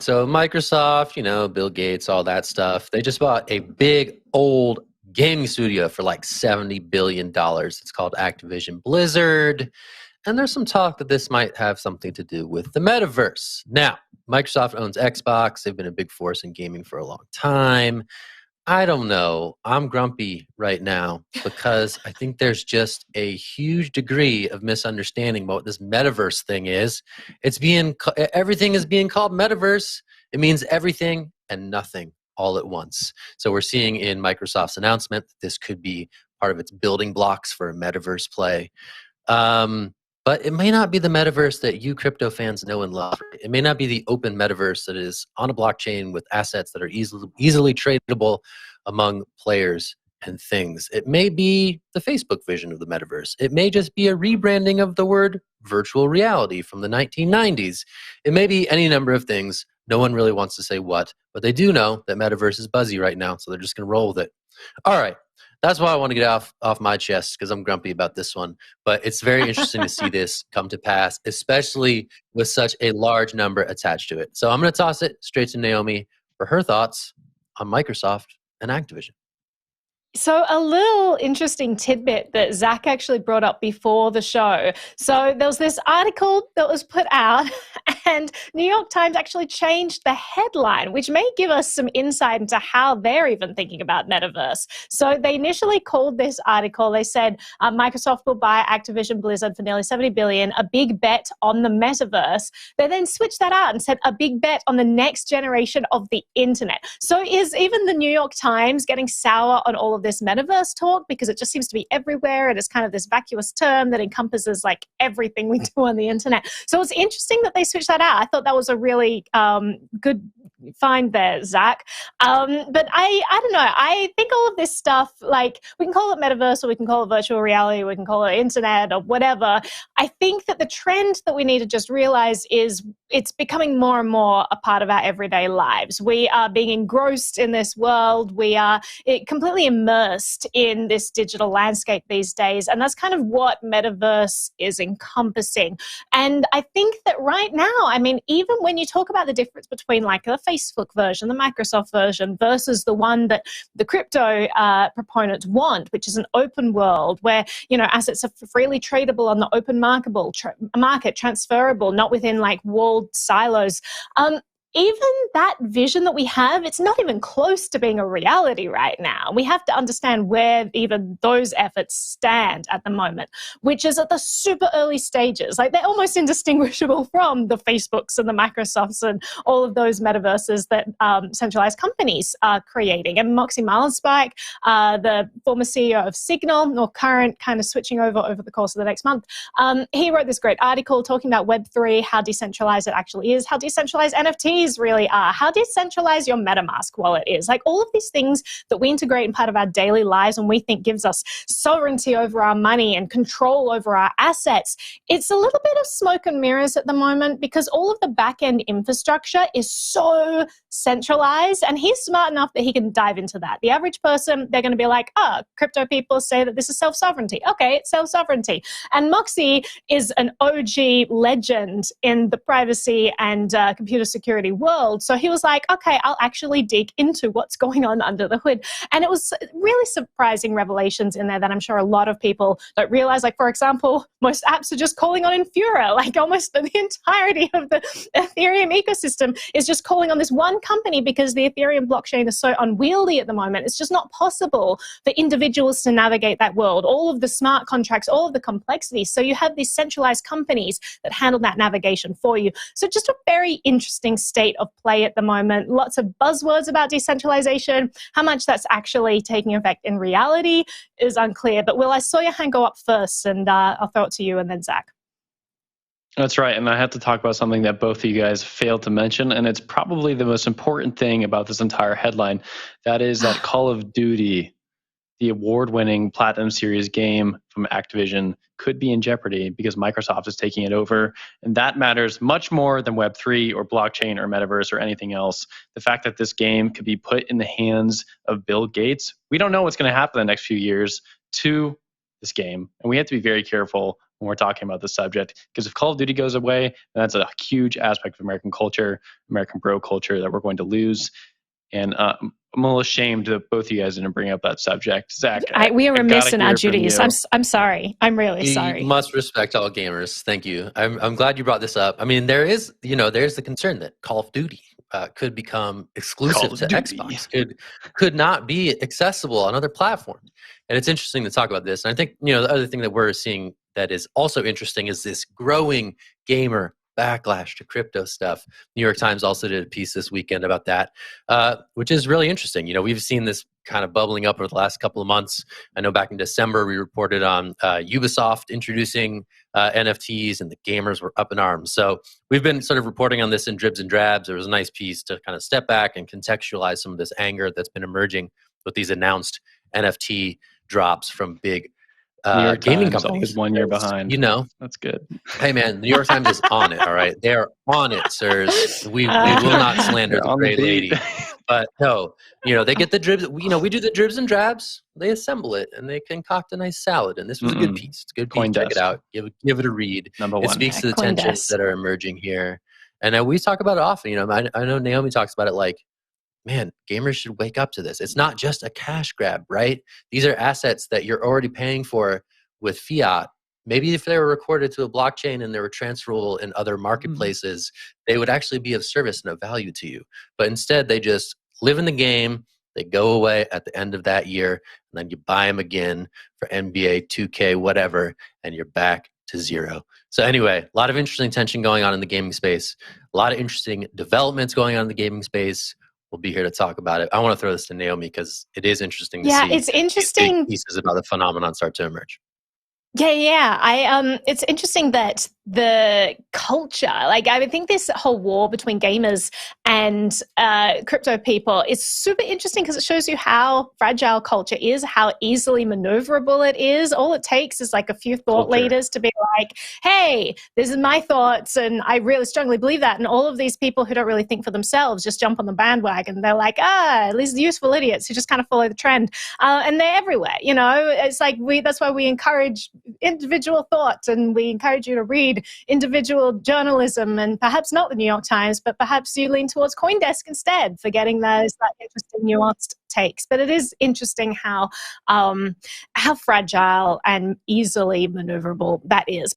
So Microsoft, Bill Gates, all that stuff, they just bought a big old gaming studio for like $70 billion. It's called Activision Blizzard. And there's some talk that this might have something to do with the metaverse. Now, Microsoft owns Xbox. They've been a big force in gaming for a long time. I don't know. I'm grumpy right now because I think there's just a huge degree of misunderstanding about what this metaverse thing is. Everything is being called metaverse. It means everything and nothing all at once. So we're seeing in Microsoft's announcement that this could be part of its building blocks for a metaverse play. But it may not be the metaverse that you crypto fans know and love. It may not be the open metaverse that is on a blockchain with assets that are easily tradable among players and things. It may be the Facebook vision of the metaverse. It may just be a rebranding of the word virtual reality from the 1990s. It may be any number of things. No one really wants to say what, but they do know that metaverse is buzzy right now, so they're just going to roll with it. All right. That's why I want to get off my chest, because I'm grumpy about this one. But it's very interesting to see this come to pass, especially with such a large number attached to it. So I'm going to toss it straight to Naomi for her thoughts on Microsoft and Activision. So a little interesting tidbit that Zach actually brought up before the show. So there was this article that was put out and New York Times actually changed the headline, which may give us some insight into how they're even thinking about metaverse. So they initially called this article, they said Microsoft will buy Activision Blizzard for nearly $70 billion, a big bet on the metaverse. They then switched that out and said a big bet on the next generation of the internet. So is even the New York Times getting sour on all of this metaverse talk, because it just seems to be everywhere? It is kind of this vacuous term that encompasses like everything we do on the internet. So it's interesting that they switched that out. I thought that was a really good find there, Zach. But I don't know. I think all of this stuff, like we can call it metaverse, or we can call it virtual reality, we can call it internet or whatever. I think that the trend that we need to just realize is it's becoming more and more a part of our everyday lives. We are being engrossed in this world. We are completely immersed in this digital landscape these days. And that's kind of what metaverse is encompassing. And I think that right now, I mean, even when you talk about the difference between like the Facebook version, the Microsoft version versus the one that the crypto proponents want, which is an open world where, assets are freely tradable on the open market, transferable, not within like walled silos. Even that vision that we have, it's not even close to being a reality right now. We have to understand where even those efforts stand at the moment, which is at the super early stages. Like they're almost indistinguishable from the Facebooks and the Microsofts and all of those metaverses that centralized companies are creating. And Moxie Marlinspike, the former CEO of Signal, or current, kind of switching over the course of the next month, he wrote this great article talking about Web3, how decentralized it actually is, how decentralized NFTs really are, how decentralized your MetaMask wallet is. Like all of these things that we integrate in part of our daily lives and we think gives us sovereignty over our money and control over our assets. It's a little bit of smoke and mirrors at the moment because all of the back-end infrastructure is so centralized, and he's smart enough that he can dive into that. The average person, they're going to be like, crypto people say that this is self-sovereignty. Okay, it's self-sovereignty. And Moxie is an OG legend in the privacy and computer security world. So he was like, okay, I'll actually dig into what's going on under the hood. And it was really surprising revelations in there that I'm sure a lot of people don't realize. Like, for example, most apps are just calling on Infura. Like almost the entirety of the Ethereum ecosystem is just calling on this one company because the Ethereum blockchain is so unwieldy at the moment. It's just not possible for individuals to navigate that world, all of the smart contracts, all of the complexities. So you have these centralized companies that handle that navigation for you. So just a very interesting state of play at the moment. Lots of buzzwords about decentralization. How much that's actually taking effect in reality is unclear. But Will, I saw your hand go up first, and I'll throw it to you and then Zach. That's right. And I have to talk about something that both of you guys failed to mention, and it's probably the most important thing about this entire headline. That is that Call of Duty, the award-winning Platinum Series game from Activision, could be in jeopardy because Microsoft is taking it over. And that matters much more than Web3 or blockchain or metaverse or anything else. The fact that this game could be put in the hands of Bill Gates, we don't know what's going to happen in the next few years to this game. And we have to be very careful when we're talking about this subject. Because if Call of Duty goes away, that's a huge aspect of American culture, American bro culture that we're going to lose. And I'm a little ashamed that both of you guys didn't bring up that subject. Zach, We are remiss in our hear from duties. you. I'm sorry. I'm really You sorry. must respect all gamers. Thank you. I'm glad you brought this up. I mean, there's the concern that Call of Duty could become exclusive to Xbox, could not be accessible on other platforms. And it's interesting to talk about this. And I think, the other thing that we're seeing that is also interesting is this growing gamer backlash to crypto stuff. New York Times also did a piece this weekend about that, which is really interesting. We've seen this kind of bubbling up over the last couple of months. I know back in December, we reported on Ubisoft introducing NFTs, and the gamers were up in arms. So we've been sort of reporting on this in dribs and drabs. There was a nice piece to kind of step back and contextualize some of this anger that's been emerging with these announced NFT drops from big New York gaming Times companies. always 1 year behind. That's good. Hey man, New York Times is on it. All right, they're on it, sirs. We will not slander the great lady. But no, they get the dribs. We do the dribs and drabs. They assemble it and they concoct a nice salad. And this was a good piece. It's a good piece. CoinDesk. Check it out. Give it a read. Number one. It speaks to the tensions that are emerging here. And we talk about it often. I know Naomi talks about it like, man, gamers should wake up to this. It's not just a cash grab, right? These are assets that you're already paying for with fiat. Maybe if they were recorded to a blockchain and they were transferable in other marketplaces, they would actually be of service and of value to you. But instead, they just live in the game. They go away at the end of that year, and then you buy them again for NBA, 2K, whatever, and you're back to zero. So anyway, a lot of interesting tension going on in the gaming space. A lot of interesting developments going on in the gaming space. We'll be here to talk about it. I want to throw this to Naomi because it is interesting to see it's interesting pieces about the phenomenon start to emerge. Yeah. It's interesting that the culture, I think this whole war between gamers and crypto people is super interesting because it shows you how fragile culture is, how easily maneuverable it is. All it takes is like a few thought leaders to be like, hey, this is my thoughts, and I really strongly believe that. And all of these people who don't really think for themselves just jump on the bandwagon. They're like, these useful idiots who just kind of follow the trend. And they're everywhere, It's like that's why we encourage individual thoughts, and we encourage you to read individual journalism, and perhaps not the New York Times, but perhaps you lean towards CoinDesk instead for getting those interesting, nuanced takes. But it is interesting how fragile and easily maneuverable that is.